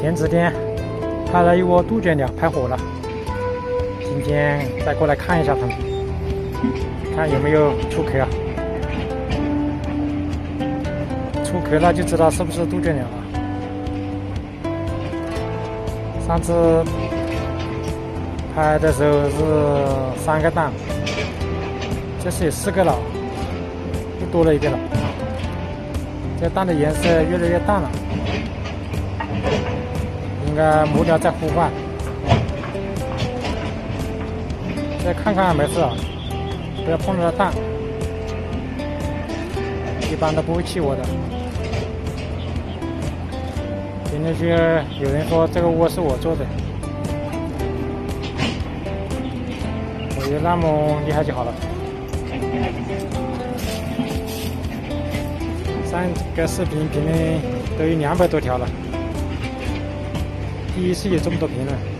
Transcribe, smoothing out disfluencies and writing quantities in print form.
前几天拍了一窝杜鹃鸟，拍火了。今天再过来看一下它们，看有没有出壳啊？出壳了就知道是不是杜鹃鸟了。上次拍的时候是3个蛋，这次有4个了，又多了一个了。这蛋的颜色越来越淡了，应该母鸟在呼唤。再看看没事啊，不要碰到蛋，一般都不会气我的。今天就有人说这个窝是我做的，我有那么厉害就好了。上个视频评论都有200多条了，第一次有这么多评论。